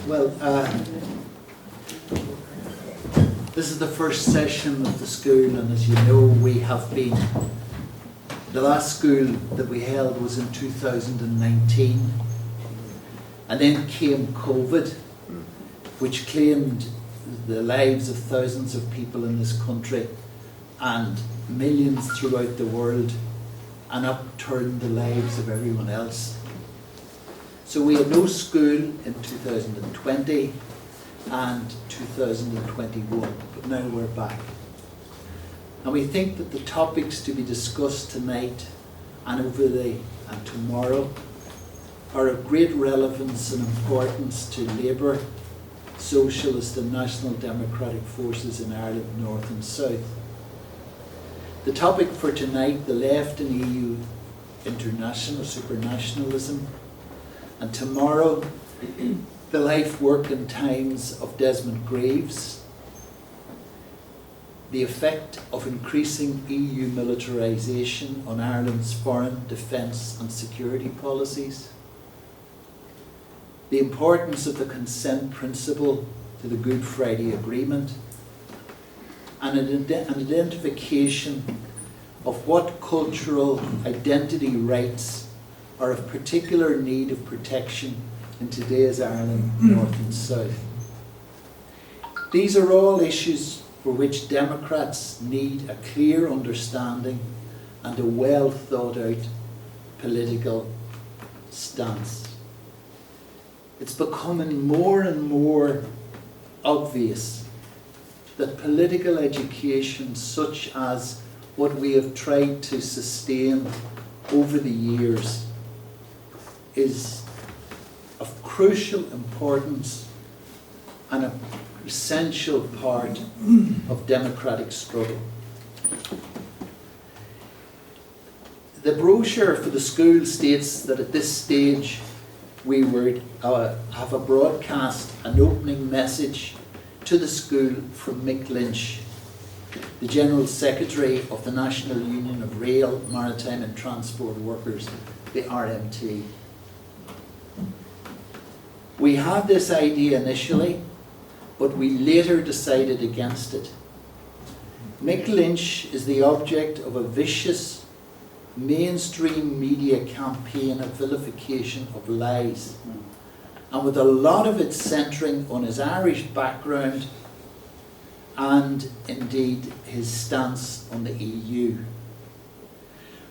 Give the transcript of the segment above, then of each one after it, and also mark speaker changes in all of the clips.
Speaker 1: Well, this is the first session of the school, and as you know, we have been, the last school that we held was in 2019, and then came COVID, which claimed the lives of thousands of people in this country and millions throughout the world, and upturned the lives of everyone else. So we had no school in 2020 and 2021, but now we're back. And we think that the topics to be discussed tonight and tomorrow are of great relevance and importance to Labour, Socialist and National Democratic forces in Ireland, North and South. The topic for tonight, the Left and EU Supranationalism, and tomorrow, the life, work and times of Desmond Greaves, the effect of increasing EU militarisation on Ireland's foreign, defence and security policies, the importance of the consent principle to the Good Friday Agreement, and an identification of what cultural identity rights are of particular need of protection in today's Ireland, North and South. These are all issues for which Democrats need a clear understanding and a well thought out political stance. It's becoming more and more obvious that political education, such as what we have tried to sustain over the years, is of crucial importance and an essential part of democratic struggle. The brochure for the school states that at this stage we would have a broadcast, an opening message to the school from Mick Lynch, the General Secretary of the National Union of Rail, Maritime and Transport Workers, the RMT. We had this idea initially, but we later decided against it. Mick Lynch is the object of a vicious mainstream media campaign of vilification of lies, and with a lot of it centering on his Irish background and indeed his stance on the EU.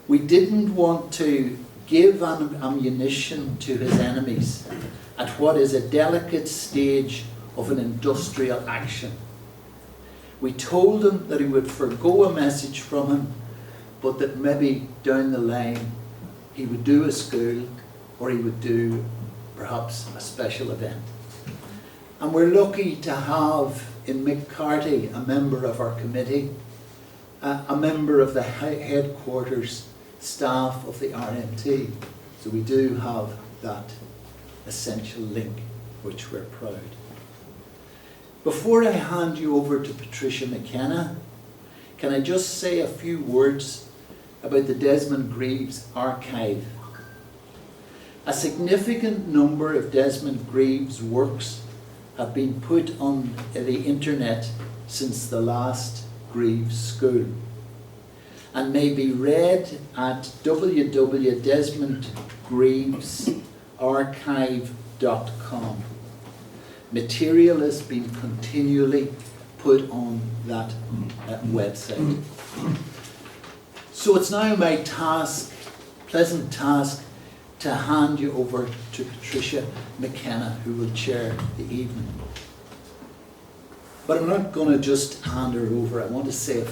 Speaker 1: We didn't want to give ammunition to his enemies at what is a delicate stage of an industrial action. We told him that he would forgo a message from him, but that maybe down the line he would do a school or he would do perhaps a special event. And we're lucky to have in Mick Carty, a member of our committee, a member of the headquarters staff of the RMT. So we do have that essential link, which we're proud. Before I hand you over to Patricia McKenna, can I just say a few words about the Desmond Greaves archive? A significant number of Desmond Greaves' works have been put on the internet since the last Greaves School and may be read at www.desmondgreavesarchive.com. Material has been continually put on that website. So it's now my pleasant task, to hand you over to Patricia McKenna, who will chair the evening. But I'm not going to just hand her over. I want to say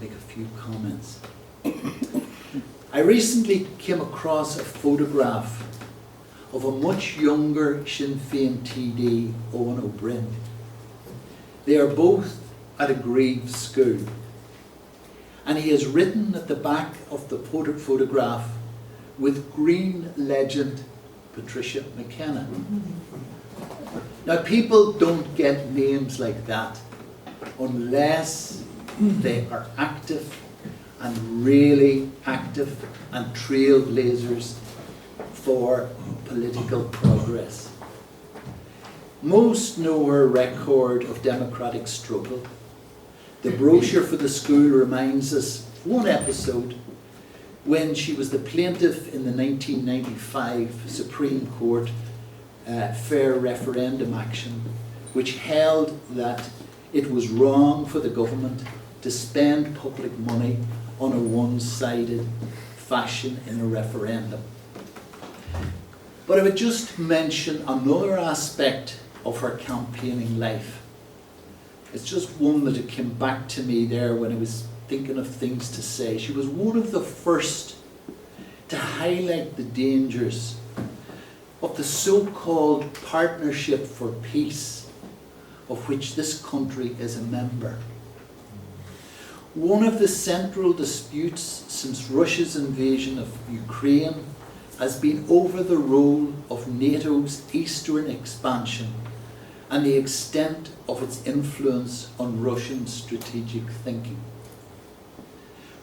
Speaker 1: make a few comments. I recently came across a photograph of a much younger Sinn Féin TD, Owen O'Brien. They are both at a Greaves school. And he has written at the back of the photograph, with green legend, Patricia McKenna. Now, people don't get names like that unless they are active and really active and trailblazers for political progress. Most know her record of democratic struggle. The brochure for the school reminds us one episode when she was the plaintiff in the 1995 Supreme Court fair referendum action, which held that it was wrong for the government to spend public money on a one-sided fashion in a referendum. But I would just mention another aspect of her campaigning life. It's just one that came back to me there when I was thinking of things to say. She was one of the first to highlight the dangers of the so-called Partnership for Peace, of which this country is a member. One of the central disputes since Russia's invasion of Ukraine has been over the role of NATO's eastern expansion and the extent of its influence on Russian strategic thinking.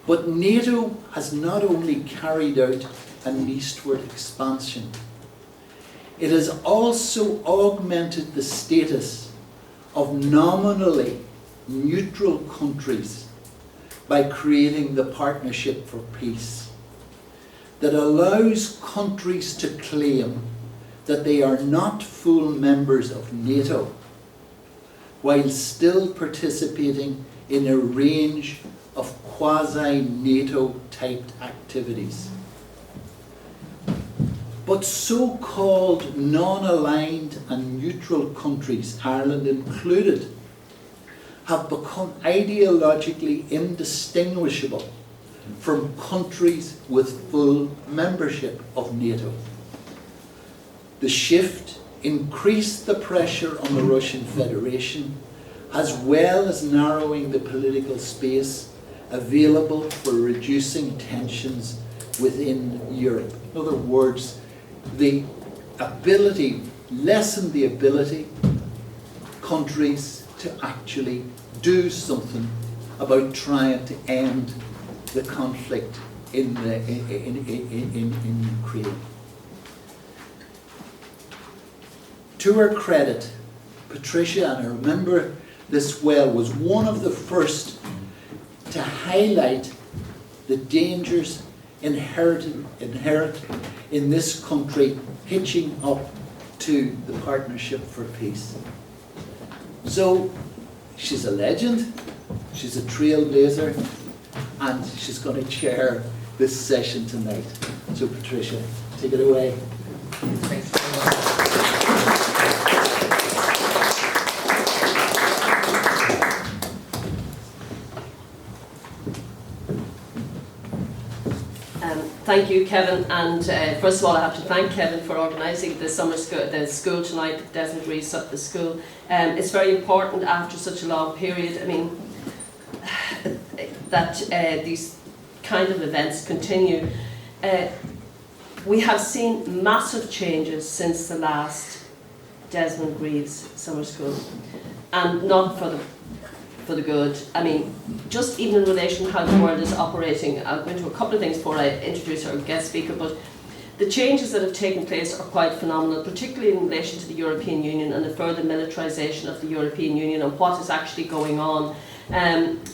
Speaker 1: But NATO has not only carried out an eastward expansion, it has also augmented the status of nominally neutral countries by creating the Partnership for Peace, that allows countries to claim that they are not full members of NATO, while still participating in a range of quasi-NATO typed activities. But so-called non-aligned and neutral countries, Ireland included, have become ideologically indistinguishable from countries with full membership of NATO. The shift increased the pressure on the Russian Federation, as well as narrowing the political space available for reducing tensions within Europe. In other words, lessen the ability countries to actually do something about trying to end the conflict in Ukraine. To her credit, Patricia, and I remember this well, was one of the first to highlight the dangers inherent in this country hitching up to the Partnership for Peace. So she's a legend, she's a trailblazer, and she's going to chair this session tonight. So Patricia, take it away.
Speaker 2: Thanks very much. Thank you, Kevin, and first of all I have to thank Kevin for organising the school tonight, the Desmond Rees the school. It's very important after such a long period, I mean, that these kind of events continue. We have seen massive changes since the last Desmond Rees Summer School, and not for the good. I mean, just even in relation to how the world is operating, I'll go into a couple of things before I introduce our guest speaker, but the changes that have taken place are quite phenomenal, particularly in relation to the European Union and the further militarisation of the European Union and what is actually going on.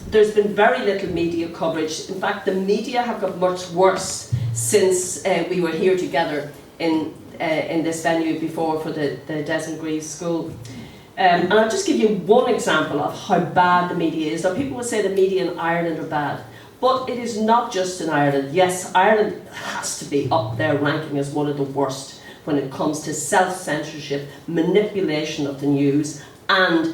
Speaker 2: There's been very little media coverage. In fact, the media have got much worse since we were here together in this venue before for the Desmond Rees School. And I'll just give you one example of how bad the media is. Now, people will say the media in Ireland are bad, but it is not just in Ireland. Yes, Ireland has to be up there ranking as one of the worst when it comes to self-censorship, manipulation of the news, and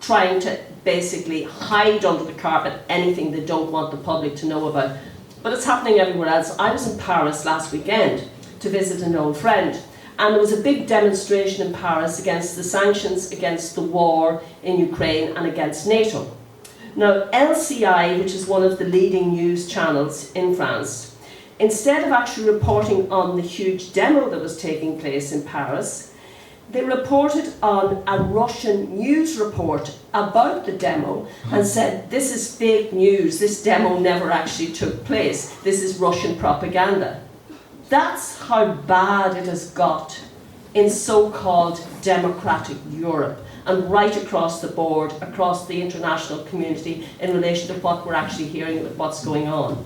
Speaker 2: trying to basically hide under the carpet anything they don't want the public to know about. But it's happening everywhere else. I was in Paris last weekend to visit an old friend, and there was a big demonstration in Paris against the sanctions against the war in Ukraine and against NATO. Now, LCI, which is one of the leading news channels in France, instead of actually reporting on the huge demo that was taking place in Paris, they reported on a Russian news report about the demo and said, this is fake news, this demo never actually took place, this is Russian propaganda. That's how bad it has got in so-called democratic Europe, and right across the board, across the international community, in relation to what we're actually hearing, what's going on.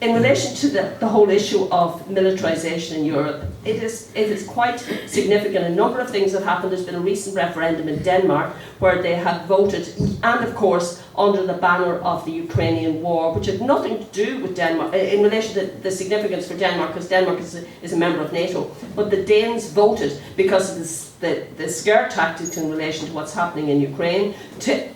Speaker 2: In relation to the whole issue of militarisation in Europe, it is quite significant. A number of things have happened. There's been a recent referendum in Denmark where they have voted, and of course under the banner of the Ukrainian war, which had nothing to do with Denmark, in relation to the significance for Denmark, because Denmark is a member of NATO, but the Danes voted because of the scare tactics in relation to what's happening in Ukraine to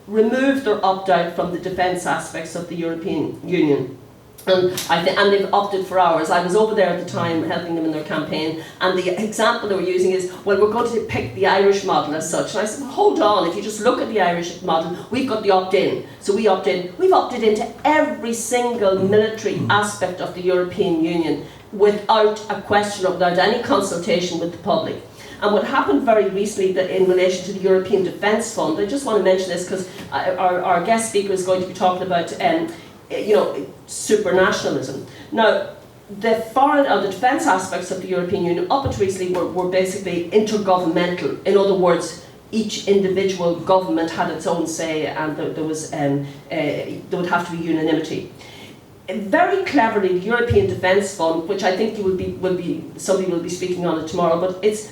Speaker 2: remove their opt-out from the defence aspects of the European Union. And they've opted for ours. I was over there at the time helping them in their campaign, and the example they were using is, well, we're going to pick the Irish model as such. And I said, well, hold on, if you just look at the Irish model, we've got the opt-in. So we opt in. We've opted into every single military aspect of the European Union without a question, without any consultation with the public. And what happened very recently in relation to the European Defence Fund, I just want to mention this because our guest speaker is going to be talking about supranationalism. Now, the foreign or the defence aspects of the European Union up until recently were basically intergovernmental. In other words, each individual government had its own say, and there would have to be unanimity. Very cleverly, the European Defence Fund, which I think somebody will be speaking on it tomorrow, but it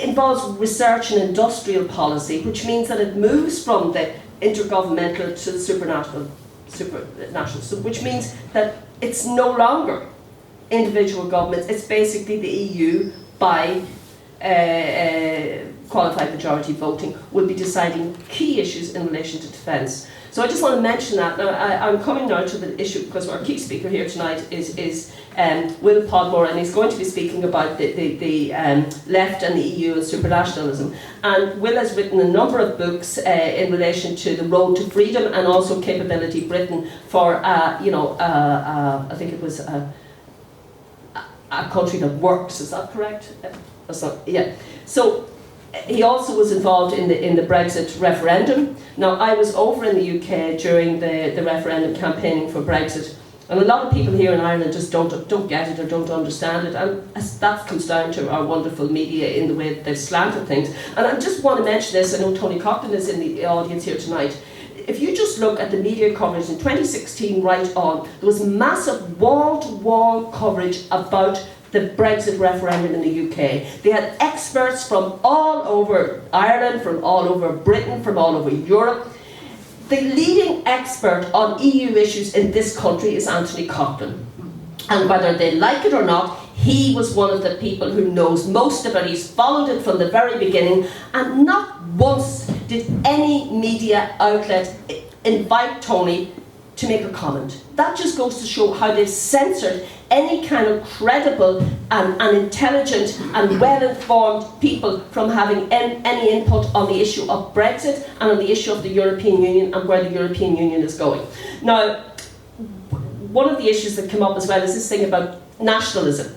Speaker 2: involves research and industrial policy, which means that it moves from the intergovernmental to the supranational, which means that it's no longer individual governments, it's basically the EU by qualified majority voting will be deciding key issues in relation to defence. So I just want to mention that. Now, I'm coming now to the issue because our key speaker here tonight is Will Podmore, and he's going to be speaking about the left and the EU and supranationalism. And Will has written a number of books in relation to the road to freedom and also Capability Britain for, I think it was a country that works. Is that correct? Yeah. So he also was involved in the Brexit referendum. Now, I was over in the UK during the referendum campaigning for Brexit, and a lot of people here in Ireland just don't get it or don't understand it, and that comes down to our wonderful media in the way that they've slanted things. And I just want to mention this, I know Tony Coughlin is in the audience here tonight. If you just look at the media coverage in 2016 right on, there was massive wall-to-wall coverage about the Brexit referendum in the UK. They had experts from all over Ireland, from all over Britain, from all over Europe. The leading expert on EU issues in this country is Anthony Coughlin. And whether they like it or not, he was one of the people who knows most about it. He's followed it from the very beginning, and not once did any media outlet invite Tony to make a comment. That just goes to show how they've censored any kind of credible and intelligent and well-informed people from having any input on the issue of Brexit and on the issue of the European Union and where the European Union is going. Now, one of the issues that come up as well is this thing about nationalism.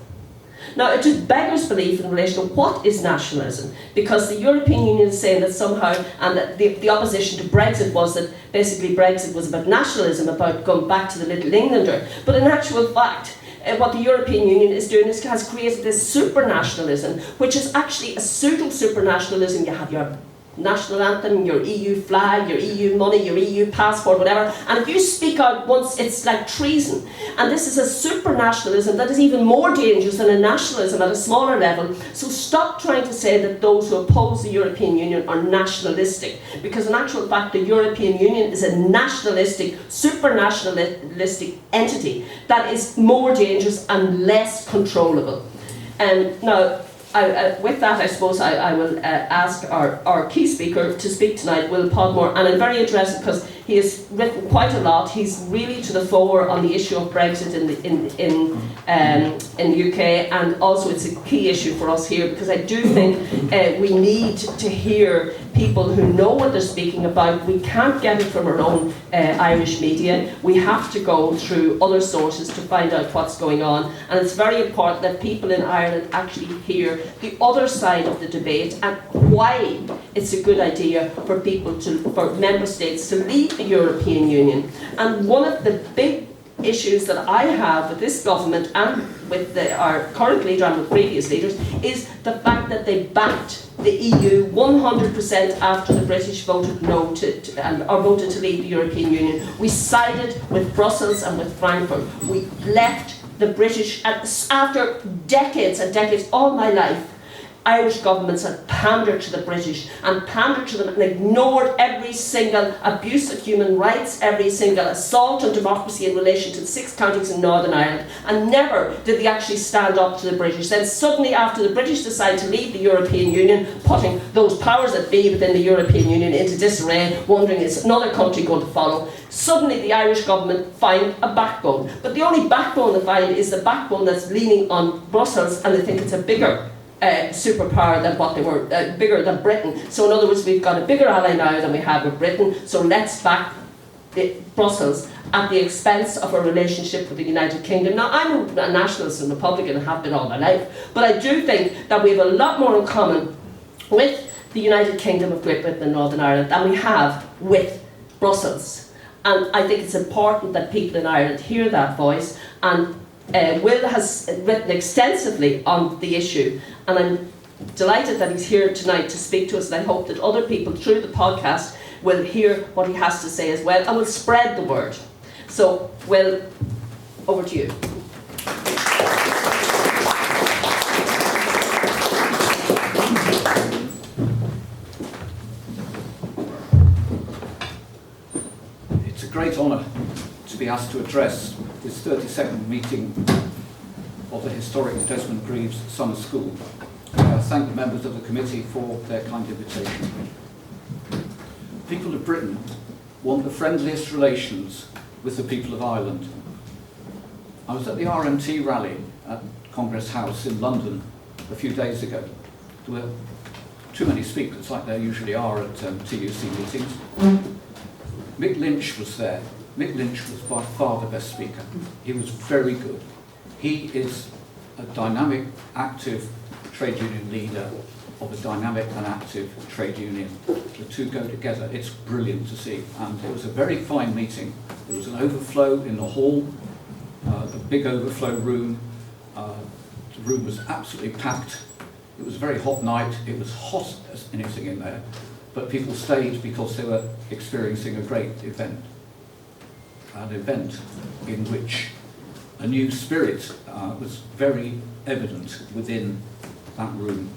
Speaker 2: Now, it just beggars belief in relation to what is nationalism, because the European Union is saying that somehow, and that the opposition to Brexit was that basically Brexit was about nationalism, about going back to the Little Englander. But in actual fact, what the European Union is doing is has created this supranationalism, which is actually a pseudo-supranationalism. You have your national anthem, your EU flag, your EU money, your EU passport, whatever, and if you speak out once, it's like treason. And this is a supranationalism that is even more dangerous than a nationalism at a smaller level. So stop trying to say that those who oppose the European Union are nationalistic, because in actual fact the European Union is a nationalistic, supranationalistic entity that is more dangerous and less controllable. Now, with that, I suppose I will ask our key speaker to speak tonight, Will Podmore, and I'm very interested because he has written quite a lot. He's really to the fore on the issue of Brexit in the UK, and also it's a key issue for us here, because I do think we need to hear people who know what they're speaking about. We can't get it from our own Irish media. We have to go through other sources to find out what's going on, and it's very important that people in Ireland actually hear the other side of the debate and why it's a good idea for people for member states to leave the European Union. And one of the big issues that I have with this government and with our current leader and with previous leaders is the fact that they backed the EU 100% after the British voted no or voted to leave the European Union. We sided with Brussels and with Frankfurt. We left the British, after decades and decades, all my life, Irish governments have pandered to the British and pandered to them and ignored every single abuse of human rights, every single assault on democracy in relation to the 6 counties in Northern Ireland, and never did they actually stand up to the British. Then suddenly, after the British decide to leave the European Union, putting those powers that be within the European Union into disarray, wondering is another country going to follow, suddenly the Irish government find a backbone. But the only backbone they find is the backbone that's leaning on Brussels, and they think it's a bigger superpower than what they were, bigger than Britain. So in other words, we've got a bigger ally now than we have with Britain, so let's back Brussels at the expense of our relationship with the United Kingdom. Now, I'm a nationalist and Republican and have been all my life, but I do think that we have a lot more in common with the United Kingdom of Great Britain and Northern Ireland than we have with Brussels. And I think it's important that people in Ireland hear that voice, and Will has written extensively on the issue, and I'm delighted that he's here tonight to speak to us, and I hope that other people through the podcast will hear what he has to say as well and will spread the word. So, Will, over to you.
Speaker 3: It's a great honour to be asked to address this 32nd meeting of the historic Desmond Greaves Summer School. I thank the members of the committee for their kind invitation. People of Britain want the friendliest relations with the people of Ireland. I was at the RMT rally at Congress House in London a few days ago. There were too many speakers, like there usually are at TUC meetings. Mick Lynch was there. Mick Lynch was by far the best speaker. He was very good. He is a dynamic, active trade union leader of a dynamic and active trade union. The two go together. It's brilliant to see. And it was a very fine meeting. There was an overflow in the hall, a big overflow room. The room was absolutely packed. It was a very hot night. It was hot as anything in there. But people stayed because they were experiencing a great event. An event in which a new spirit was very evident within that room,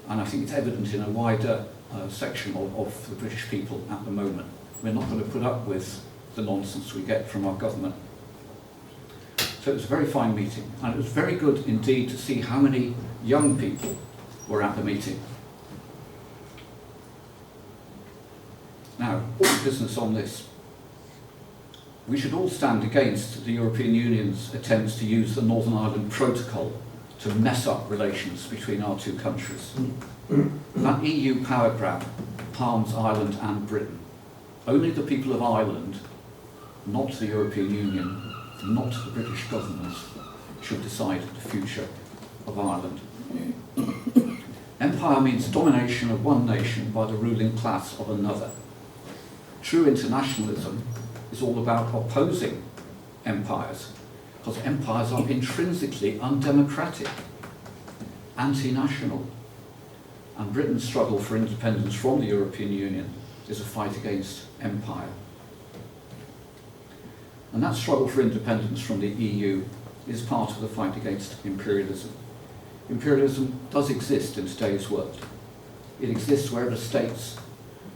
Speaker 3: and I think it's evident in a wider section of the British people at the moment. We're not going to put up with the nonsense we get from our government. So it was a very fine meeting, and it was very good indeed to see how many young people were at the meeting. Now, business on this. We should all stand against the European Union's attempts to use the Northern Ireland Protocol to mess up relations between our two countries. That EU power grab harms Ireland and Britain. Only the people of Ireland, not the European Union, not the British government, should decide the future of Ireland. Empire means domination of one nation by the ruling class of another. True internationalism is all about opposing empires, because empires are intrinsically undemocratic, anti-national, and Britain's struggle for independence from the European Union is a fight against empire. And that struggle for independence from the EU is part of the fight against imperialism. Imperialism does exist in today's world. It exists wherever states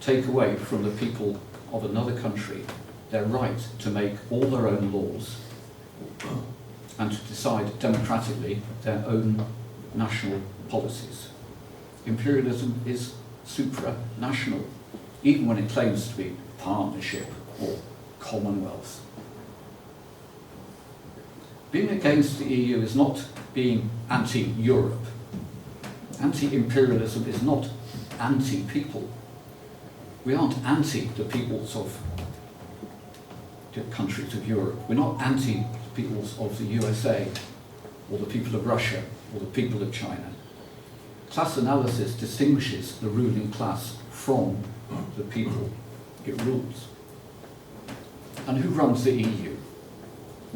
Speaker 3: take away from the people of another country their right to make all their own laws and to decide democratically their own national policies. Imperialism is supranational, even when it claims to be partnership or commonwealth. Being against the EU is not being anti-Europe. Anti-imperialism is not anti-people. We aren't anti the peoples of the countries of Europe. We're not anti the peoples of the USA or the people of Russia or the people of China. Class analysis distinguishes the ruling class from the people it rules. And who runs the EU?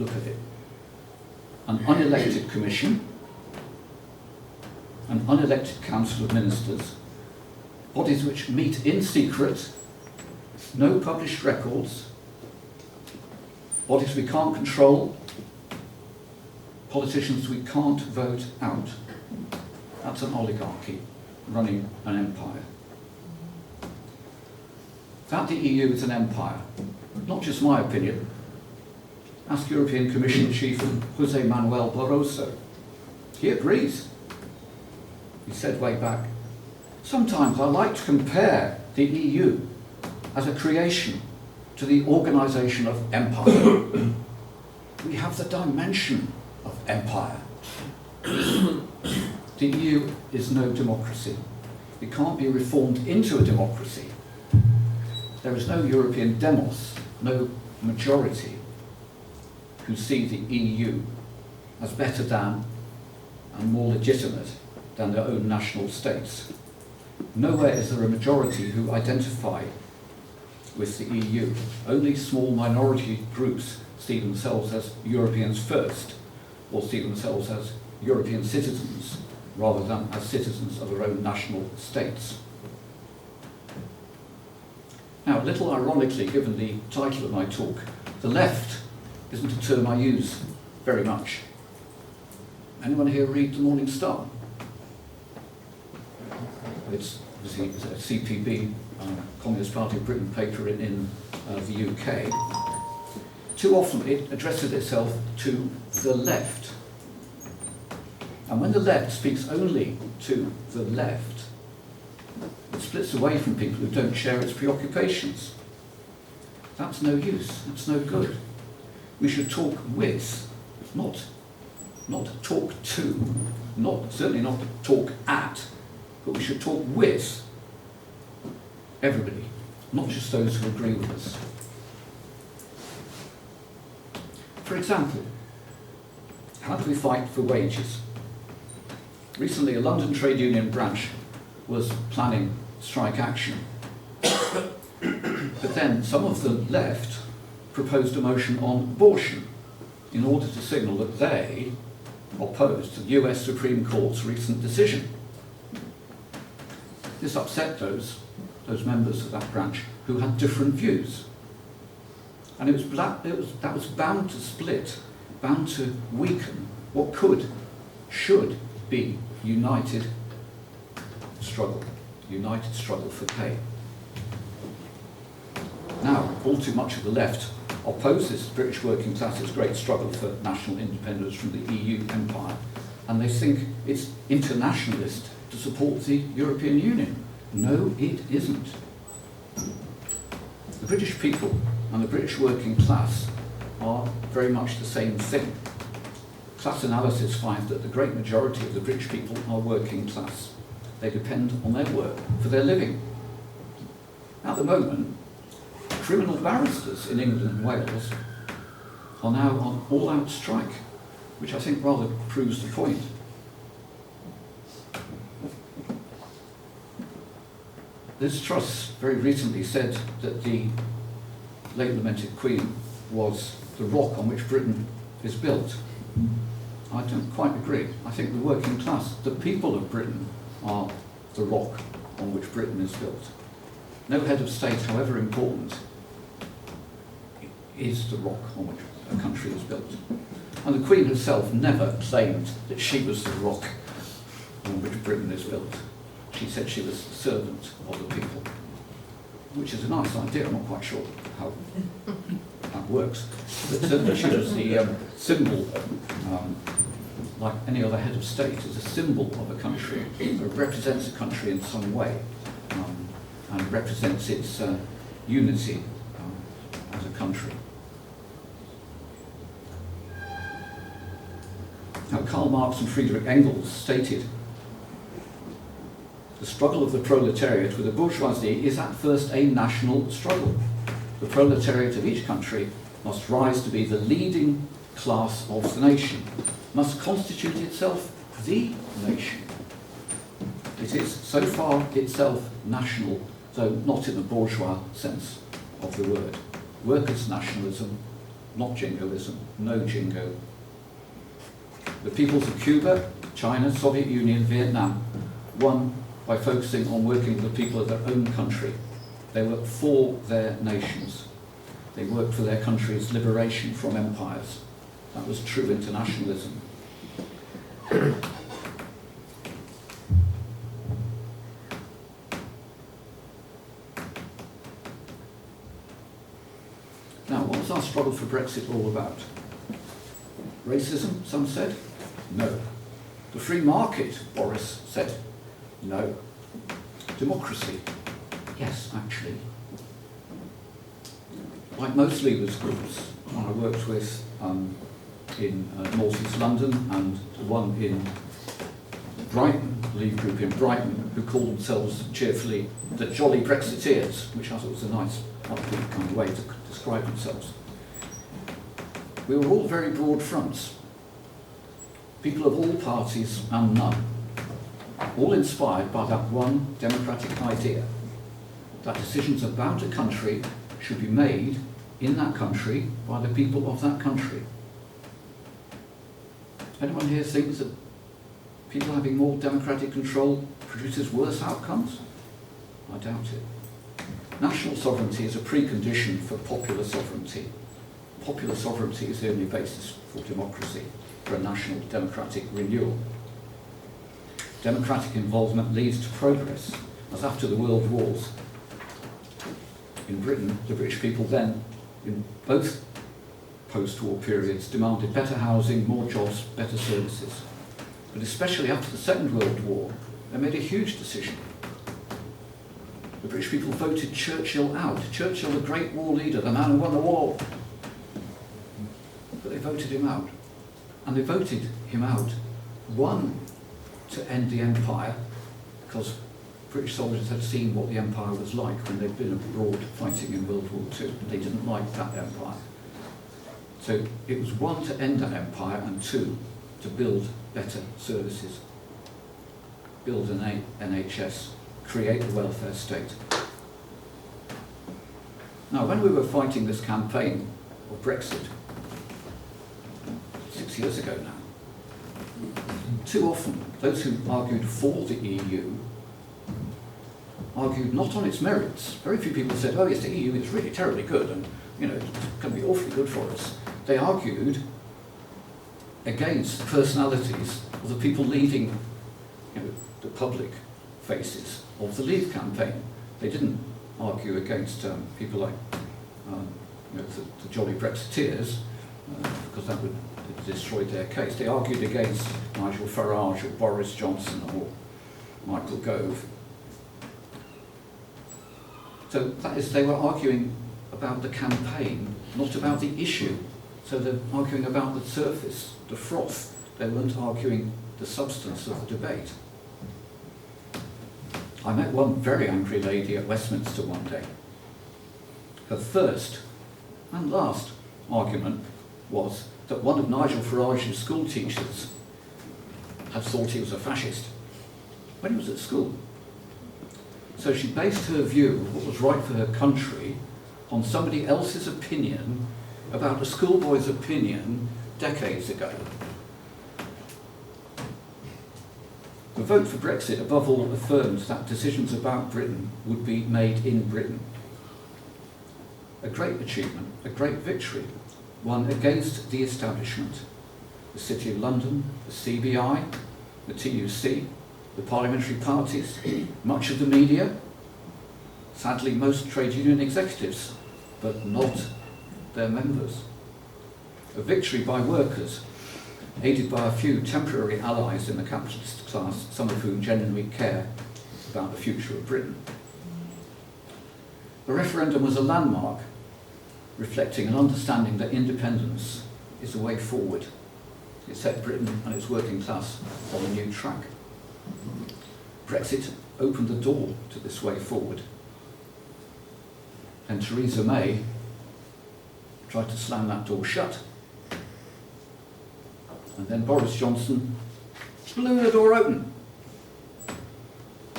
Speaker 3: look at it. An unelected commission, an unelected council of ministers, bodies which meet in secret, no published records, bodies we can't control, politicians we can't vote out. That's an oligarchy running an empire. That the EU is an empire, not just my opinion. Ask European Commission Chief José Manuel Barroso. He agrees. He said way back, sometimes I like to compare the EU as a creation to the organisation of empire. We have the dimension of empire. The EU is no democracy. It can't be reformed into a democracy. There is no European demos, no majority who see the EU as better than and more legitimate than their own national states. Nowhere is there a majority who identify with the EU. Only small minority groups see themselves as Europeans first, or see themselves as European citizens, rather than as citizens of their own national states. Now, a little ironically, given the title of my talk, the left isn't a term I use very much. Anyone here read the Morning Star? It's obviously a CPB, Communist Party of Britain paper in the UK. Too often it addresses itself to the left. And when the left speaks only to the left, it splits away from people who don't share its preoccupations. That's no use, that's no good. We should talk with, not talk to, certainly not talk at, but we should talk with everybody, not just those who agree with us. For example, how do we fight for wages? Recently, a London trade union branch was planning strike action. But then some of the left proposed a motion on abortion in order to signal that they opposed the US Supreme Court's recent decision. This upset those members of that branch who had different views. And that was bound to split, bound to weaken what should be united struggle for pay. Now, all too much of the left opposes the British working class's great struggle for national independence from the EU empire, and they think it's internationalist to support the European Union. No, it isn't. The British people and the British working class are very much the same thing. Class analysis finds that the great majority of the British people are working class. They depend on their work for their living. At the moment, criminal barristers in England and Wales are now on all-out strike, which I think rather proves the point. Liz Truss very recently said that the late lamented Queen was the rock on which Britain is built. I don't quite agree. I think the working class, the people of Britain, are the rock on which Britain is built. No head of state, however important, is the rock on which a country is built. And the Queen herself never claimed that she was the rock on which Britain is built. She said she was the servant of the people, which is a nice idea. I'm not quite sure how that works. But certainly she was the symbol, like any other head of state, is a symbol of a country. It represents a country in some way, and represents its unity as a country. Now, Karl Marx and Friedrich Engels stated, the struggle of the proletariat with the bourgeoisie is at first a national struggle. The proletariat of each country must rise to be the leading class of the nation, must constitute itself the nation. It is so far itself national, though not in the bourgeois sense of the word. Workers' nationalism not jingoism, no jingo. The peoples of Cuba, China, Soviet Union, Vietnam won by focusing on working with the people of their own country. They worked for their nations. They worked for their country's liberation from empires. That was true internationalism. Now, what was our struggle for Brexit all about? Racism, some said? No. The free market, Boris said? No. Democracy? Yes, actually. Like most leaders groups, one I worked with in North East London and the one in Brighton, the lead group in Brighton, who called themselves cheerfully the Jolly Brexiteers, which I thought was a nice, upbeat kind of way to describe themselves. We were all very broad fronts, people of all parties and none, all inspired by that one democratic idea, that decisions about a country should be made in that country by the people of that country. Anyone here thinks that people having more democratic control produces worse outcomes? I doubt it. National sovereignty is a precondition for popular sovereignty. Popular sovereignty is the only basis for democracy, for a national democratic renewal. Democratic involvement leads to progress, as after the World Wars. In Britain, the British people then, in both post-war periods, demanded better housing, more jobs, better services. But especially after the Second World War, they made a huge decision. The British people voted Churchill out. Churchill, the great war leader, the man who won the war. But they voted him out. And they voted him out, one, to end the empire, because British soldiers had seen what the empire was like when they'd been abroad fighting in World War II. They didn't like that empire. So it was one, to end that empire, and two, to build better services, build an NHS, create the welfare state. Now, when we were fighting this campaign of Brexit, 6 years ago now, too often those who argued for the EU argued not on its merits. Very few people said, oh yes, the EU is really terribly good and it's going to be awfully good for us. They argued against the personalities of the people leading the public faces of the Leave campaign. They didn't argue against people like the Jolly Brexiteers, because that would have destroyed their case. They argued against Nigel Farage or Boris Johnson or Michael Gove. So that is, they were arguing about the campaign, not about the issue. So they're arguing about the surface, the froth. They weren't arguing the substance of the debate. I met one very angry lady at Westminster one day. Her first and last argument was that one of Nigel Farage's school teachers had thought he was a fascist when he was at school. So she based her view of what was right for her country on somebody else's opinion about a schoolboy's opinion decades ago. The vote for Brexit, above all, affirms that decisions about Britain would be made in Britain. A great achievement, a great victory, one against the establishment. The City of London, the CBI, the TUC, the parliamentary parties, much of the media, sadly most trade union executives, but not their members. A victory by workers, aided by a few temporary allies in the capitalist class, some of whom genuinely care about the future of Britain. The referendum was a landmark, reflecting an understanding that independence is the way forward. It set Britain and its working class on a new track. Brexit opened the door to this way forward. And Theresa May tried to slam that door shut. And then Boris Johnson blew the door open.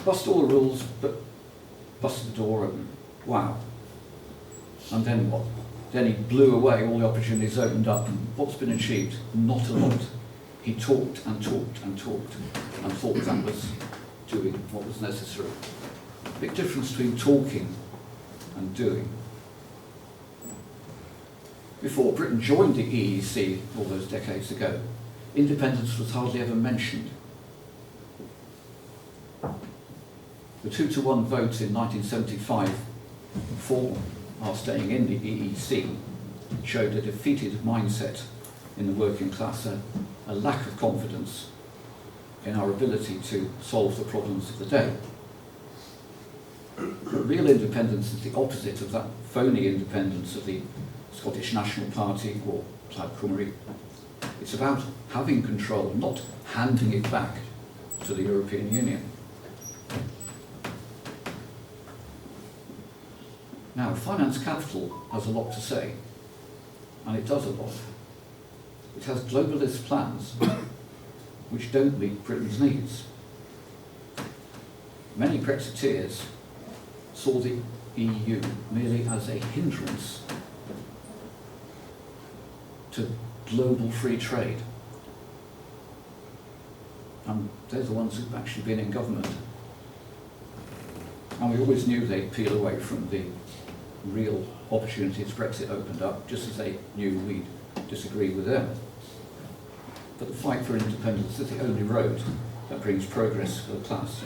Speaker 3: Bust all the rules, but busted the door open. Wow. And then what? Then he blew away all the opportunities opened up, and what's been achieved? Not a lot. He talked and talked and talked and thought that was doing what was necessary. Big difference between talking and doing. Before Britain joined the EEC all those decades ago, independence was hardly ever mentioned. The 2-to-1 vote in 1975 for our staying in the EEC showed a defeated mindset in the working class, a lack of confidence in our ability to solve the problems of the day. But real independence is the opposite of that phony independence of the Scottish National Party or Plaid Cymru. It's about having control, not handing it back to the European Union. Now, finance capital has a lot to say, and it does a lot. It has globalist plans which don't meet Britain's needs. Many Brexiteers saw the EU merely as a hindrance to global free trade. And they're the ones who've actually been in government. And we always knew they'd peel away from the real opportunities Brexit opened up, just as they knew we'd disagree with them. But the fight for independence is the only road that brings progress for the class.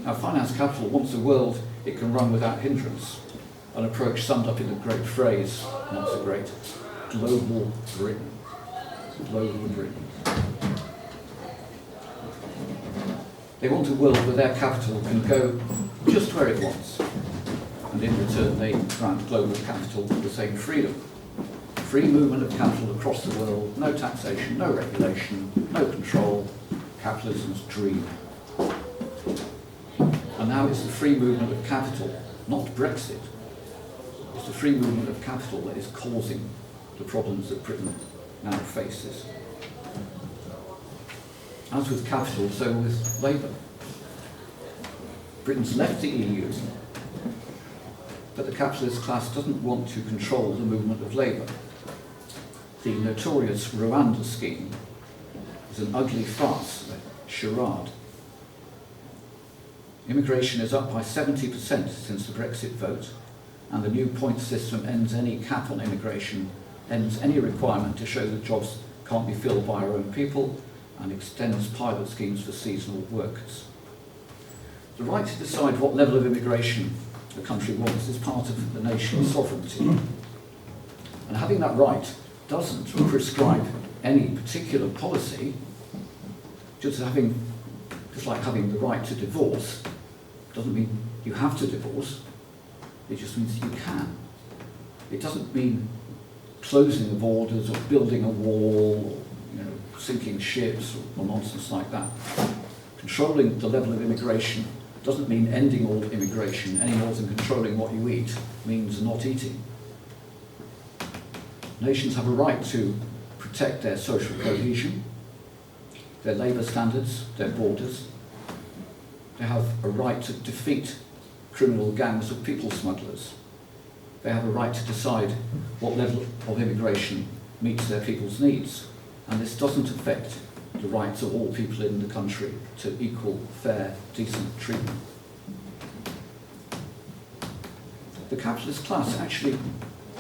Speaker 3: Now, finance capital wants a world it can run without hindrance, an approach summed up in the great phrase, not so great, global Britain. Global Britain. They want a world where their capital can go just where it wants, and in return they grant global capital the same freedom. Free movement of capital across the world, no taxation, no regulation, no control, capitalism's dream. And now it's the free movement of capital, not Brexit. It's the free movement of capital that is causing the problems that Britain now faces. As with capital, so with labour. Britain's left the EU, but the capitalist class doesn't want to control the movement of labour. The notorious Rwanda scheme is an ugly farce, a charade. Immigration is up by 70% since the Brexit vote, and the new point system ends any cap on immigration, ends any requirement to show that jobs can't be filled by our own people, and extends pilot schemes for seasonal workers. The right to decide what level of immigration a country wants is part of the nation's sovereignty. And having that right doesn't prescribe any particular policy, just like having the right to divorce doesn't mean you have to divorce, it just means you can. It doesn't mean closing the borders or building a wall or sinking ships or nonsense like that. Controlling the level of immigration doesn't mean ending all immigration any more than controlling what you eat means not eating. Nations have a right to protect their social cohesion, their labour standards, their borders. They have a right to defeat criminal gangs of people smugglers. They have a right to decide what level of immigration meets their people's needs. And this doesn't affect the rights of all people in the country to equal, fair, decent treatment. The capitalist class actually,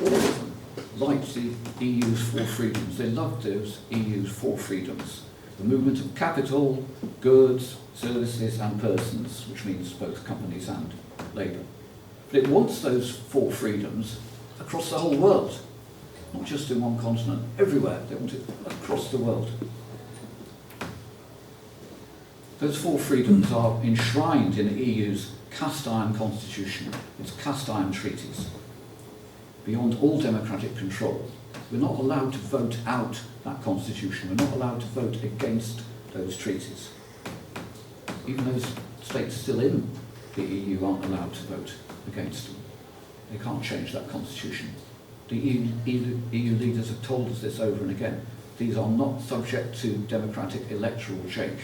Speaker 3: all of them, liked the EU's four freedoms. They loved those EU's four freedoms. The movement of capital, goods, services and persons, which means both companies and labour. But it wants those four freedoms across the whole world, not just in one continent, everywhere. They want it across the world. Those four freedoms are enshrined in the EU's cast iron constitution, its cast iron treaties. Beyond all democratic control, we're not allowed to vote out that constitution. We're not allowed to vote against those treaties. Even those states still in the EU aren't allowed to vote against them. They can't change that constitution. The EU leaders have told us this over and again. These are not subject to democratic electoral change.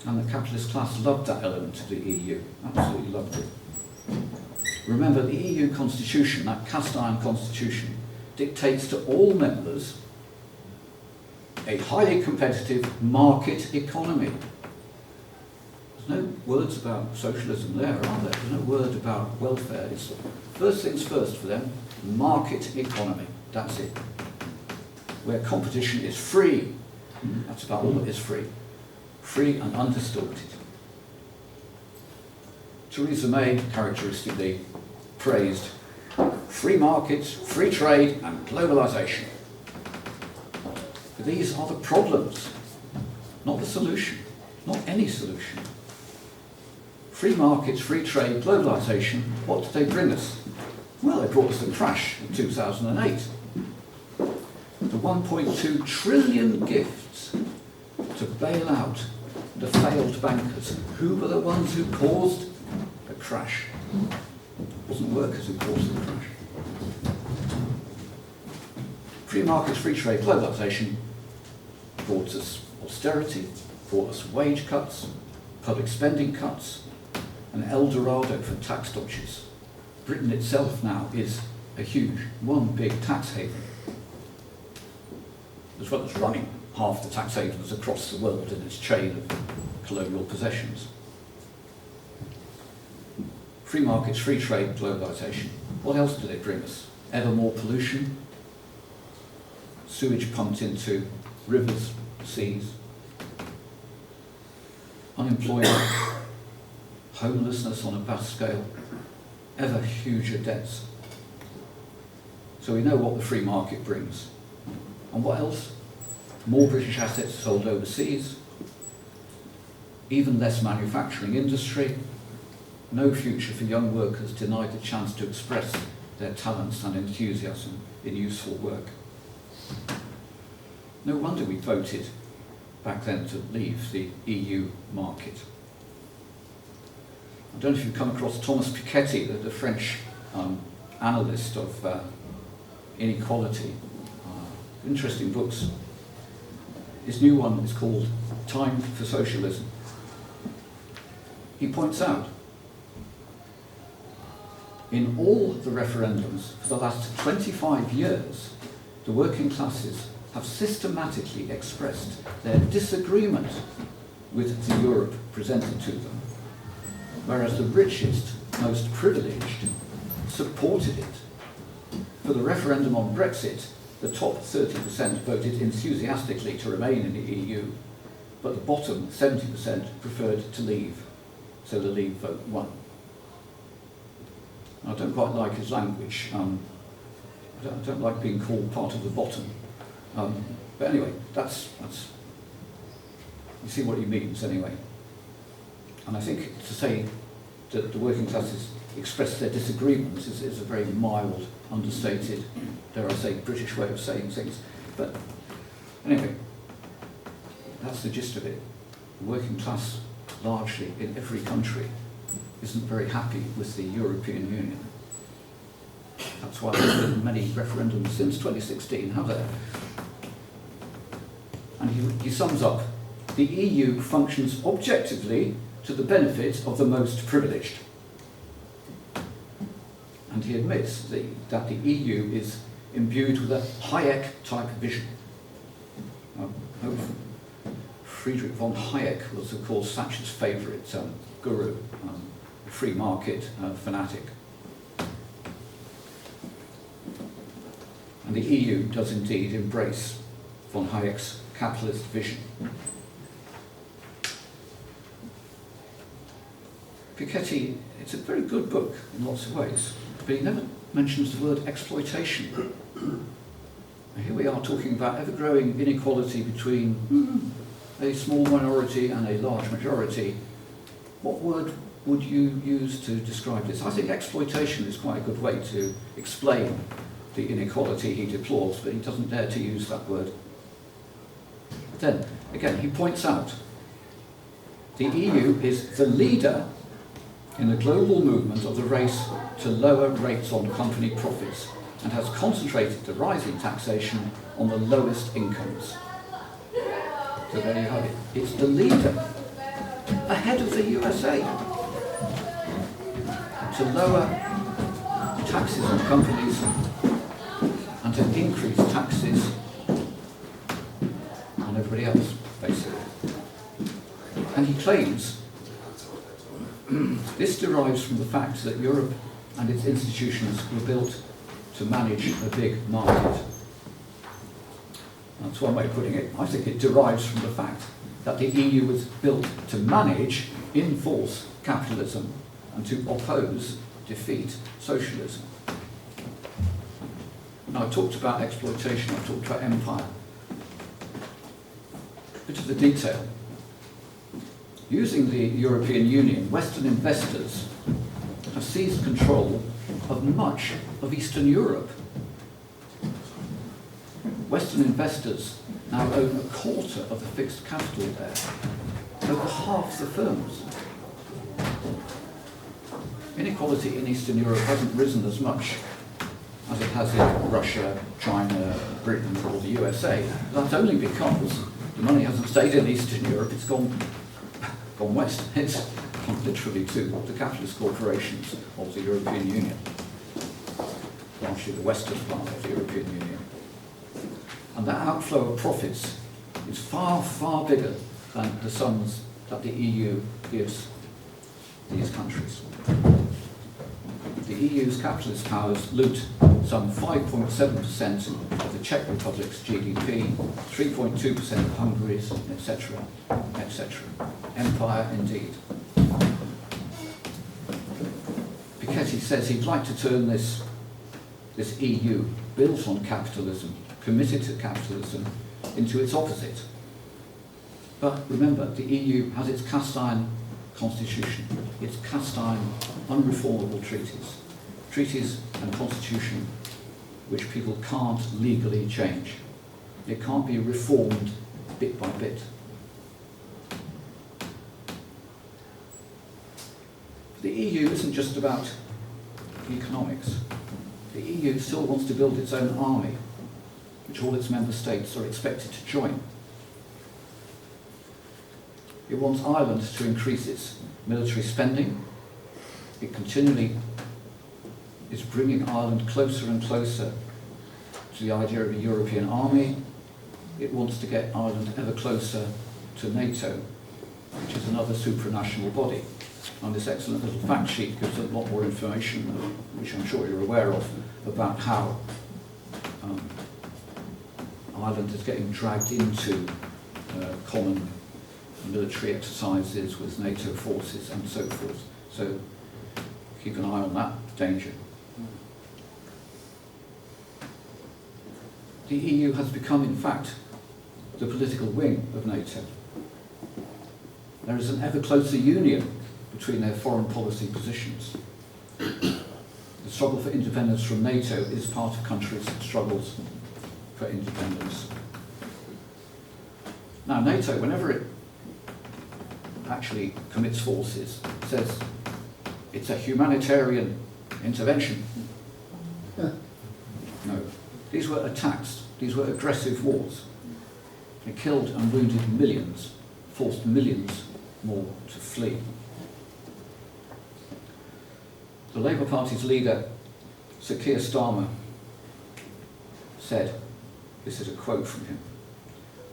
Speaker 3: And the capitalist class loved that element of the EU, absolutely loved it. Remember, the EU constitution, that cast iron constitution, dictates to all members a highly competitive market economy. There's no words about socialism there, are there? There's no word about welfare. It's first things first for them, market economy. That's it. Where competition is free. That's about all that is free. Free and undistorted. Theresa May characteristically praised free markets, free trade and globalisation. But these are the problems, not the solution, not any solution. Free markets, free trade, globalisation, what did they bring us? Well, they brought us the crash in 2008. The 1.2 trillion gifts to bail out the failed bankers. Who were the ones who caused the crash? It wasn't workers who caused the crash. Free markets, free trade, globalisation brought us austerity, brought us wage cuts, public spending cuts, an El Dorado for tax dodgers. Britain itself now is a huge, one big tax haven, as well as running half the tax havens across the world in its chain of colonial possessions. Free markets, free trade, globalisation. What else do they bring us? Ever more pollution, sewage pumped into rivers, seas, unemployment, homelessness on a vast scale, ever huger debts. So we know what the free market brings. And what else? More British assets sold overseas, even less manufacturing industry, no future for young workers denied the chance to express their talents and enthusiasm in useful work. No wonder we voted back then to leave the EU market. I don't know if you've come across Thomas Piketty, the French analyst of inequality. Interesting books. His new one is called Time for Socialism. He points out, in all the referendums for the last 25 years, the working classes have systematically expressed their disagreement with the Europe presented to them, whereas the richest, most privileged supported it. For the referendum on Brexit, the top 30% voted enthusiastically to remain in the EU, but the bottom 70% preferred to leave, so the Leave vote won. I don't quite like his language. I don't like being called part of the bottom. But anyway, that's you see what he means anyway. And I think to say that the working classes express their disagreements is a very mild, understated, dare I say, British way of saying things. But anyway, that's the gist of it. The working class, largely in every country, isn't very happy with the European Union. That's why there's been many referendums since 2016, have there? And he sums up, the EU functions objectively to the benefit of the most privileged. And he admits that the EU is imbued with a Hayek-type vision. Friedrich von Hayek was, of course, Thatcher's favourite guru, free market fanatic. And the EU does indeed embrace von Hayek's capitalist vision. Piketty, it's a very good book in lots of ways, but he never mentions the word exploitation. And here we are talking about ever-growing inequality between a small minority and a large majority. What word would you use to describe this? I think exploitation is quite a good way to explain the inequality he deplores, but he doesn't dare to use that word. Then, again, he points out the EU is the leader in the global movement of the race to lower rates on company profits and has concentrated the rising taxation on the lowest incomes. So there you have it. It's the leader, ahead of the USA, to lower taxes on companies and to increase taxes on everybody else, basically. And he claims this derives from the fact that Europe and its institutions were built to manage a big market. That's one way of putting it. I think it derives from the fact that the EU was built to manage, enforce capitalism and to oppose, defeat socialism. Now, I talked about exploitation, I talked about empire. A bit of the detail. Using the European Union, Western investors have seized control of much of Eastern Europe. Western investors now own a quarter of the fixed capital there, over half the firms. Inequality in Eastern Europe hasn't risen as much as it has in Russia, China, Britain, or the USA. That's only because the money hasn't stayed in Eastern Europe, it's gone west. It's gone literally to the capitalist corporations of the European Union, largely the western part of the European Union. And that outflow of profits is far, far bigger than the sums that the EU gives these countries. The EU's capitalist powers loot some 5.7% of the Czech Republic's GDP, 3.2% of Hungary's, etc., etc. Empire indeed. Piketty says he'd like to turn this EU, built on capitalism, committed to capitalism, into its opposite. But remember, the EU has its cast iron constitution, its cast iron, unreformable treaties and constitution which people can't legally change. It can't be reformed bit by bit. The EU isn't just about economics. The EU still wants to build its own army, which all its member states are expected to join. It wants Ireland to increase its military spending. It continually is bringing Ireland closer and closer to the idea of a European army. It wants to get Ireland ever closer to NATO, which is another supranational body. And this excellent little fact sheet gives a lot more information, which I'm sure you're aware of, about how Ireland is getting dragged into common military exercises with NATO forces and so forth. So keep an eye on that danger. The EU has become, in fact, the political wing of NATO. There is an ever closer union between their foreign policy positions. The struggle for independence from NATO is part of countries' struggles for independence. Now, NATO, whenever it actually commits forces, says it's a humanitarian intervention. No. These were attacks. These were aggressive wars. They killed and wounded millions, forced millions more to flee. The Labour Party's leader, Sir Keir Starmer, said, this is a quote from him,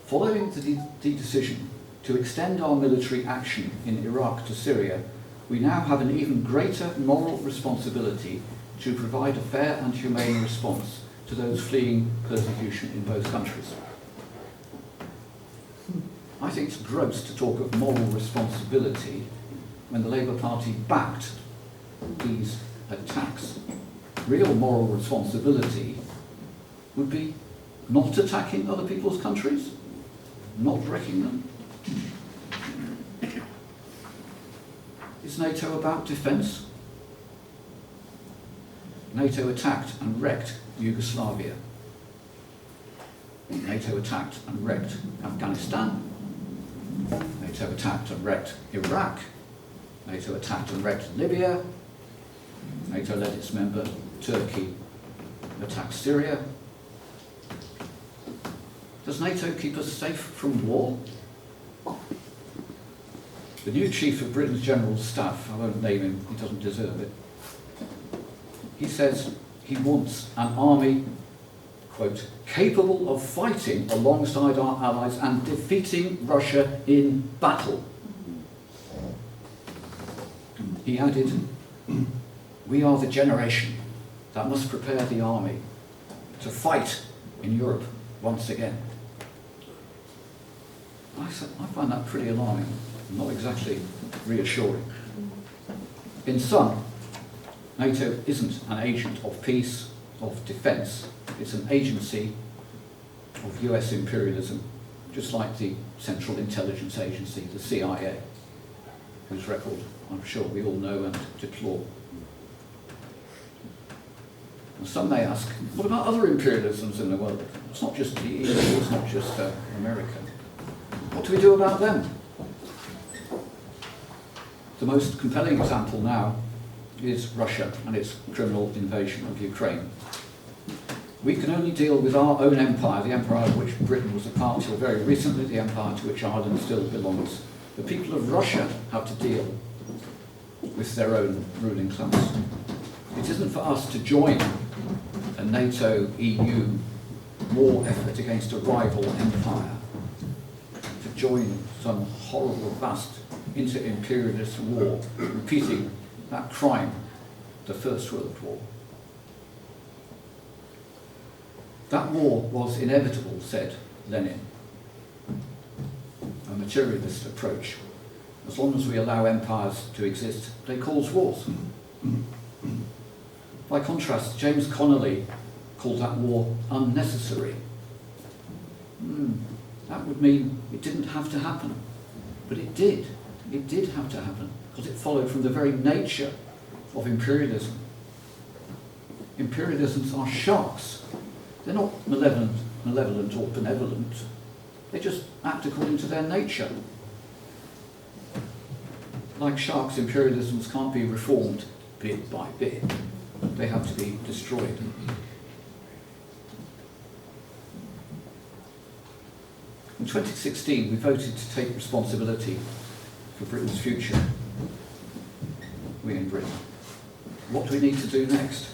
Speaker 3: "Following the decision to extend our military action in Iraq to Syria, we now have an even greater moral responsibility to provide a fair and humane response to those fleeing persecution in both countries." I think it's gross to talk of moral responsibility when the Labour Party backed these attacks. Real moral responsibility would be not attacking other people's countries, not wrecking them. Is NATO about defence? NATO attacked and wrecked Yugoslavia. NATO attacked and wrecked Afghanistan. NATO attacked and wrecked Iraq. NATO attacked and wrecked Libya. NATO let its member Turkey attack Syria. Does NATO keep us safe from war? The new chief of Britain's General Staff, I won't name him, he doesn't deserve it, he says he wants an army, quote, capable of fighting alongside our allies and defeating Russia in battle. He added, we are the generation that must prepare the army to fight in Europe once again. I find that pretty alarming, not exactly reassuring. In sum, NATO isn't an agent of peace, of defence. It's an agency of US imperialism, just like the Central Intelligence Agency, the CIA, whose record I'm sure we all know and deplore. And some may ask, what about other imperialisms in the world? It's not just the EU, it's not just America. What do we do about them? The most compelling example now is Russia and its criminal invasion of Ukraine. We can only deal with our own empire, the empire of which Britain was a part till very recently, the empire to which Ireland still belongs. The people of Russia have to deal with their own ruling class. It isn't for us to join a NATO-EU war effort against a rival empire, to join some horrible, vast inter-imperialist war, repeating that crime, the First World War. That war was inevitable, said Lenin. A materialist approach. As long as we allow empires to exist, they cause wars. By contrast, James Connolly called that war unnecessary. That would mean it didn't have to happen. But it did. It did have to happen, because it followed from the very nature of imperialism. Imperialisms are sharks. They're not malevolent or benevolent. They just act according to their nature. Like sharks, imperialisms can't be reformed bit by bit. They have to be destroyed. In 2016, we voted to take responsibility for Britain's future. We in Britain. What do we need to do next?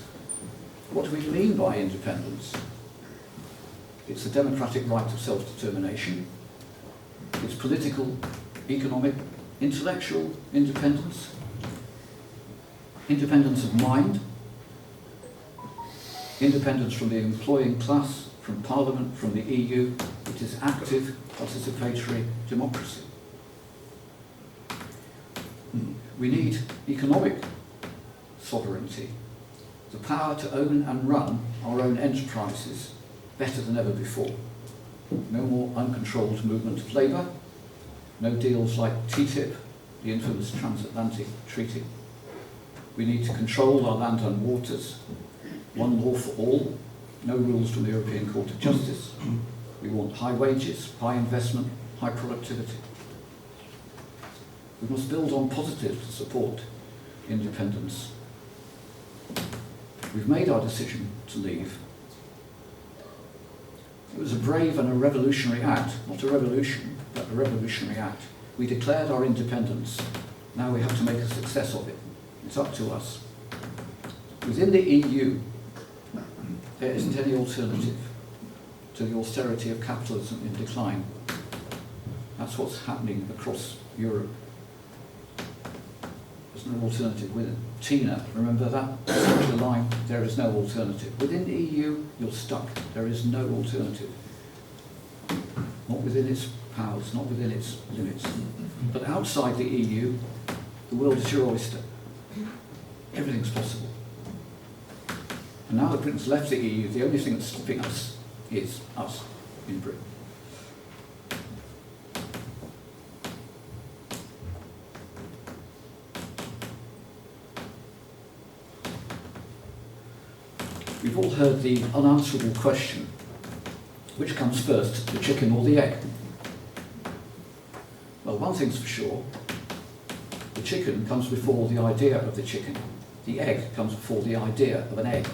Speaker 3: What do we mean by independence? It's the democratic right of self-determination. It's political, economic, intellectual independence. Independence of mind. Independence from the employing class, from Parliament, from the EU. It is active, participatory democracy. We need economic sovereignty, the power to own and run our own enterprises better than ever before. No more uncontrolled movement of labour, no deals like TTIP, the infamous transatlantic treaty. We need to control our land and waters, one law for all, no rules from the European Court of Justice. We want high wages, high investment, high productivity. We must build on positives to support independence. We've made our decision to leave. It was a brave and a revolutionary act, not a revolution, but a revolutionary act. We declared our independence. Now we have to make a success of it. It's up to us. Within the EU, there isn't any alternative to the austerity of capitalism in decline. That's what's happening across Europe. There's no alternative with it. Tina, remember that? Such a line, there is no alternative. Within the EU, you're stuck. There is no alternative. Not within its powers, not within its limits. But outside the EU, the world is your oyster. Everything's possible. And now that Britain's left the EU, the only thing that's stopping us is us in Britain. We've all heard the unanswerable question, which comes first, the chicken or the egg? Well, one thing's for sure, the chicken comes before the idea of the chicken. The egg comes before the idea of an egg.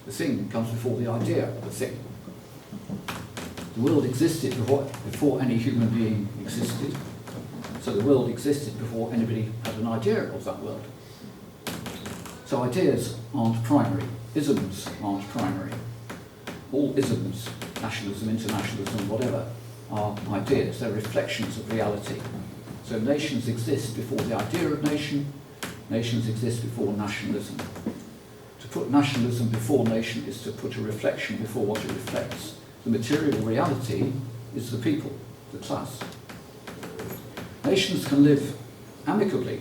Speaker 3: The thing comes before the idea of a thing. The world existed before any human being existed. So the world existed before anybody had an idea of that world. So ideas aren't primary, isms aren't primary. All isms, nationalism, internationalism, whatever, are ideas, they're reflections of reality. So nations exist before the idea of nation, nations exist before nationalism. To put nationalism before nation is to put a reflection before what it reflects. The material reality is the people, the class. Nations can live amicably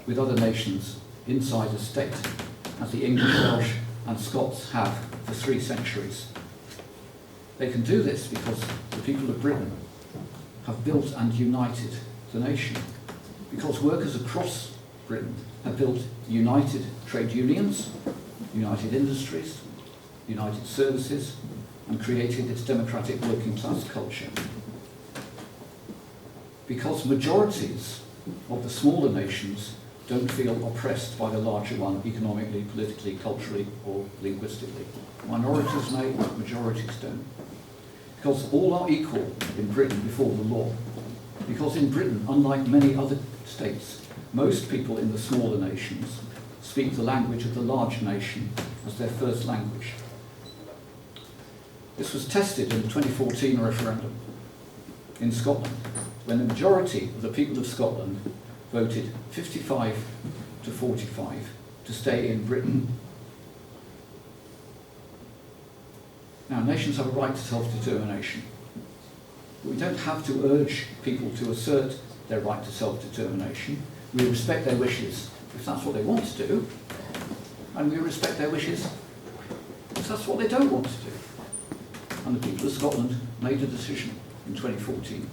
Speaker 3: with other nations inside a state, as the English, Welsh and Scots have for 3 centuries. They can do this because the people of Britain have built and united the nation, because workers across Britain have built united trade unions, united industries, united services, and created its democratic working class culture. Because majorities of the smaller nations don't feel oppressed by the larger one economically, politically, culturally, or linguistically. Minorities may, majorities don't. Because all are equal in Britain before the law. Because in Britain, unlike many other states, most people in the smaller nations speak the language of the large nation as their first language. This was tested in the 2014 referendum in Scotland, when the majority of the people of Scotland voted 55 to 45 to stay in Britain. Now, nations have a right to self-determination, but we don't have to urge people to assert their right to self-determination. We respect their wishes if that's what they want to do, and we respect their wishes if that's what they don't want to do. And the people of Scotland made a decision in 2014.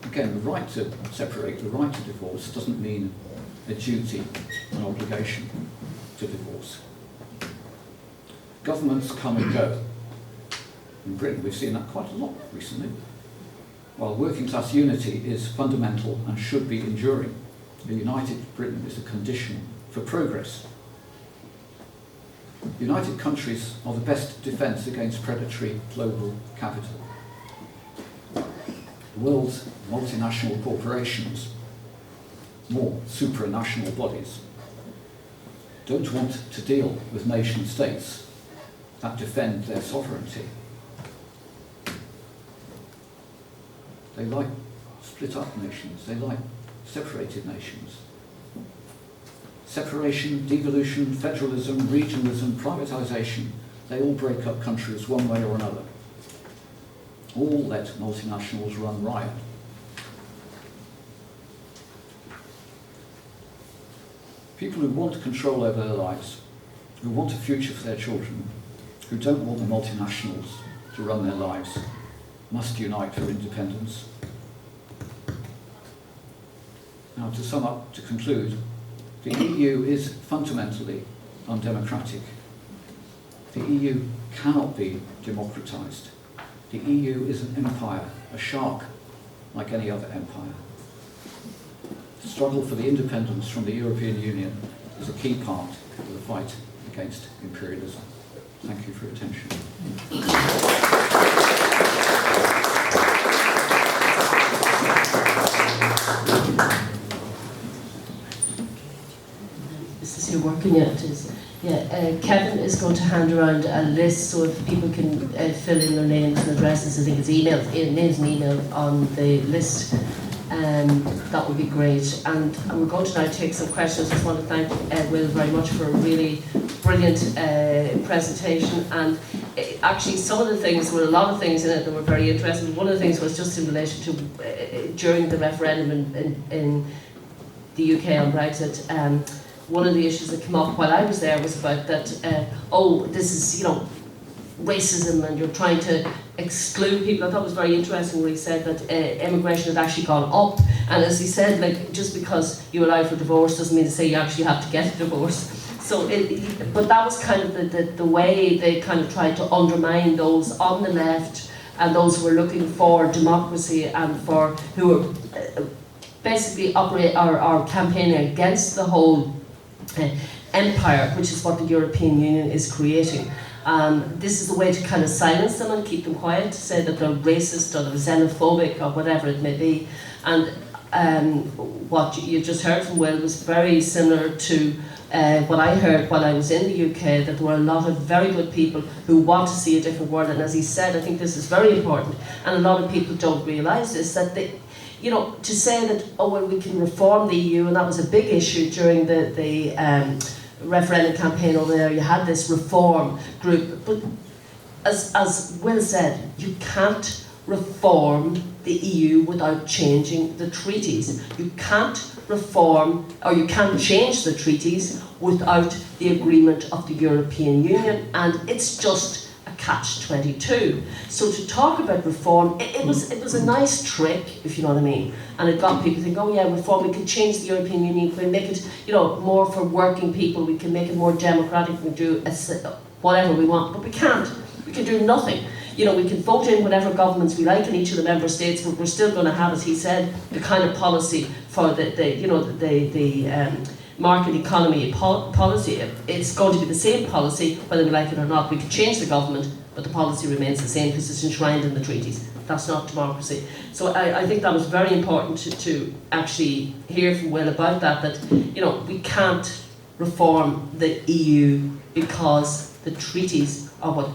Speaker 3: Again, the right to separate, the right to divorce doesn't mean a duty, an obligation to divorce. Governments come and go. In Britain, we've seen that quite a lot recently. While working class unity is fundamental and should be enduring, a united Britain is a condition for progress. United countries are the best defence against predatory global capital. The world's multinational corporations, more supranational bodies, don't want to deal with nation states that defend their sovereignty. They like split up nations, they like separated nations. Separation, devolution, federalism, regionalism, privatisation, they all break up countries one way or another. All let multinationals run riot. People who want control over their lives, who want a future for their children, who don't want the multinationals to run their lives, must unite for independence. Now, to sum up, to conclude, the EU is fundamentally undemocratic. The EU cannot be democratised. The EU is an empire, a shark, like any other empire. The struggle for the independence from the European Union is a key part of the fight against imperialism. Thank you for your attention.
Speaker 2: Is this you're working at? Kevin is going to hand around a list so if people can fill in their names and addresses. I think it's names and email on the list. That would be great. And we're going to now take some questions. I just want to thank Will very much for a really brilliant presentation. And actually, some of the things, there were a lot of things in it that were very interesting. One of the things was just in relation to during the referendum in the UK on Brexit. One of the issues that came up while I was there was about that, this is, racism and you're trying to exclude people. I thought it was very interesting when he said that immigration had actually gone up. And as he said, just because you allow for divorce doesn't mean to say you actually have to get a divorce. So, but that was kind of the way they kind of tried to undermine those on the left and those who were looking for democracy and who were basically campaigning against the whole empire, which is what the European Union is creating. This is a way to kind of silence them and keep them quiet, to say that they're racist or they're xenophobic or whatever it may be. And what you just heard from Will was very similar to what I heard while I was in the UK, that there were a lot of very good people who want to see a different world. And as he said, I think this is very important, and a lot of people don't realise this, that they, you know, to say that, oh well, we can reform the EU, and that was a big issue during the referendum campaign over there. You had this reform group, but as Will said, you can't reform the EU without changing the treaties. You can't reform, or you can't change the treaties without the agreement of the European Union, and it's just a catch-22. So to talk about reform, it was a nice trick, if you know what I mean, and it got people thinking, oh yeah, reform, we can change the European Union, we can make it, you know, more for working people, we can make it more democratic, we can do whatever we want, but we can't. We can do nothing. You know, we can vote in whatever governments we like in each of the member states, but we're still going to have, as he said, the kind of policy for the market economy policy. It's going to be the same policy whether we like it or not. We can change the government, but the policy remains the same because it's enshrined in the treaties. That's not democracy. So I think that was very important to actually hear from Will about that, you know, we can't reform the EU because the treaties are what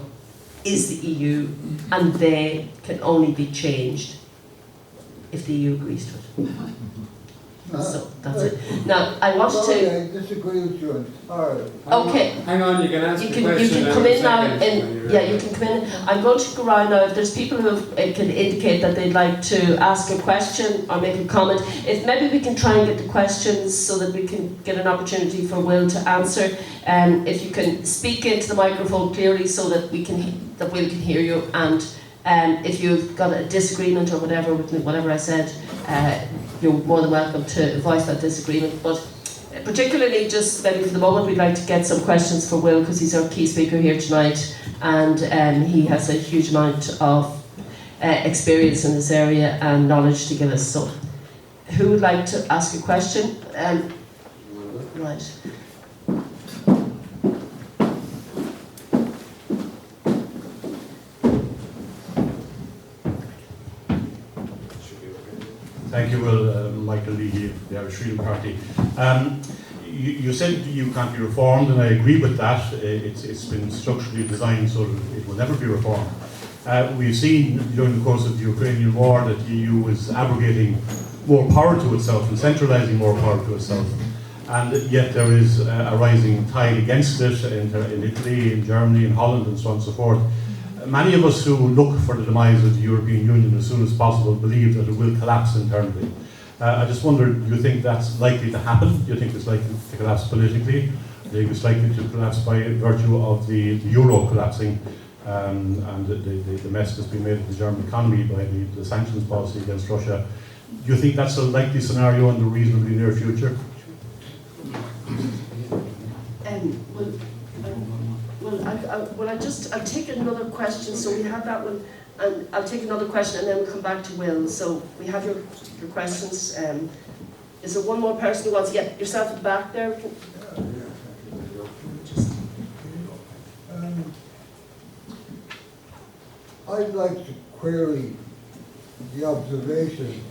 Speaker 2: is the EU, and they can only be changed if the EU agrees to it. So that's it. Now I wanted to.
Speaker 4: I disagree with you entirely.
Speaker 2: Okay.
Speaker 5: Hang on, you can answer the
Speaker 2: You
Speaker 5: question.
Speaker 2: can come in now.
Speaker 5: Second,
Speaker 2: Yeah, you can come in. I'm going to go around now. If there's people who can indicate that they'd like to ask a question or make a comment, if maybe we can try and get the questions so that we can get an opportunity for Will to answer. If you can speak into the microphone clearly so that Will can hear you, and if you've got a disagreement or whatever with whatever I said, you're more than welcome to voice that disagreement. But particularly, just maybe for the moment, we'd like to get some questions for Will, because he's our key speaker here tonight, and he has a huge amount of experience in this area and knowledge to give us. So, who would like to ask a question? Right.
Speaker 6: Thank you, Will. Michael Leahy of the Irish Freedom Party. You said you can't be reformed, and I agree with that. It's been structurally designed so that it will never be reformed. We've seen during the course of the Ukrainian war that the EU is abrogating more power to itself and centralising more power to itself. And yet there is a rising tide against it in Italy, in Germany, in Holland, and so on and so forth. Many of us who look for the demise of the European Union as soon as possible believe that it will collapse internally. I just wonder, do you think that's likely to happen? Do you think it's likely to collapse politically? Do you think it's likely to collapse by virtue of the euro collapsing and the mess that's been made of the German economy by the sanctions policy against Russia? Do you think that's a likely scenario in the reasonably near future?
Speaker 2: I'll take another question. So we have that one, and I'll take another question, and then we'll come back to Will. So we have your questions. Is there one more person who wants? Yeah, yourself at the back there.
Speaker 4: I'd like to query the observation.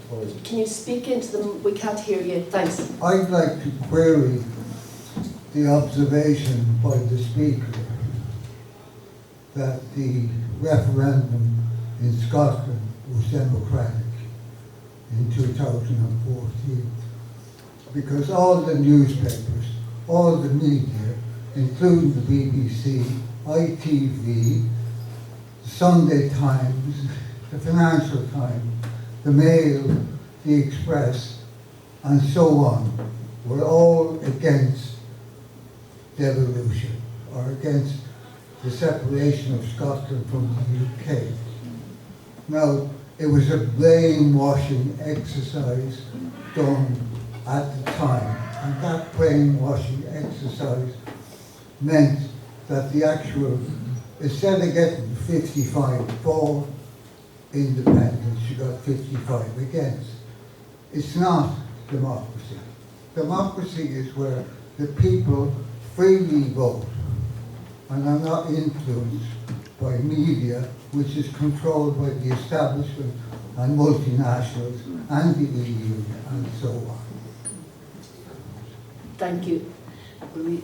Speaker 2: Can you speak into them? We can't hear you. Thanks.
Speaker 4: I'd like to query the observation by the speaker that the referendum in Scotland was democratic in 2014, because all the newspapers, all the media, including the BBC, ITV, the Sunday Times, the Financial Times, the Mail, the Express, and so on, were all against devolution, or against the separation of Scotland from the UK. Now, it was a brainwashing exercise done at the time, and that brainwashing exercise meant that the actual, instead of getting 55 for independence, you got 55 against. It's not democracy. Democracy is where the people freely vote and are not influenced by media, which is controlled by the establishment and multinationals and the EU and so on.
Speaker 2: Thank you. Will we,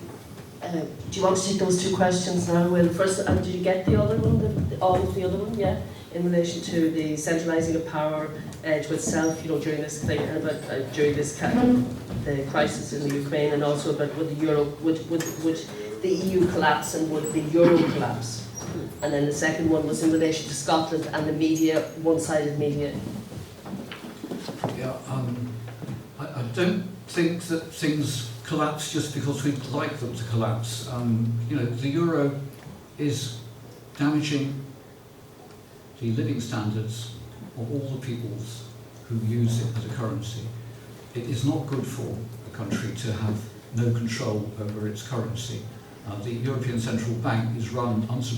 Speaker 2: do you want to take those two questions now? Well, first, did you get the other one, all of the other one? Yeah, in relation to the centralising of power to itself, you know, during this thing, and about during this the crisis in the Ukraine, and also about would the euro, would the EU collapse and would the euro collapse? And then the second one was in relation to Scotland and the media, one-sided media.
Speaker 3: Yeah, I don't think that things collapse just because we'd like them to collapse. You know, the euro is damaging the living standards of all the peoples who use it as a currency. It is not good for a country to have no control over its currency. The European Central Bank is run unsupported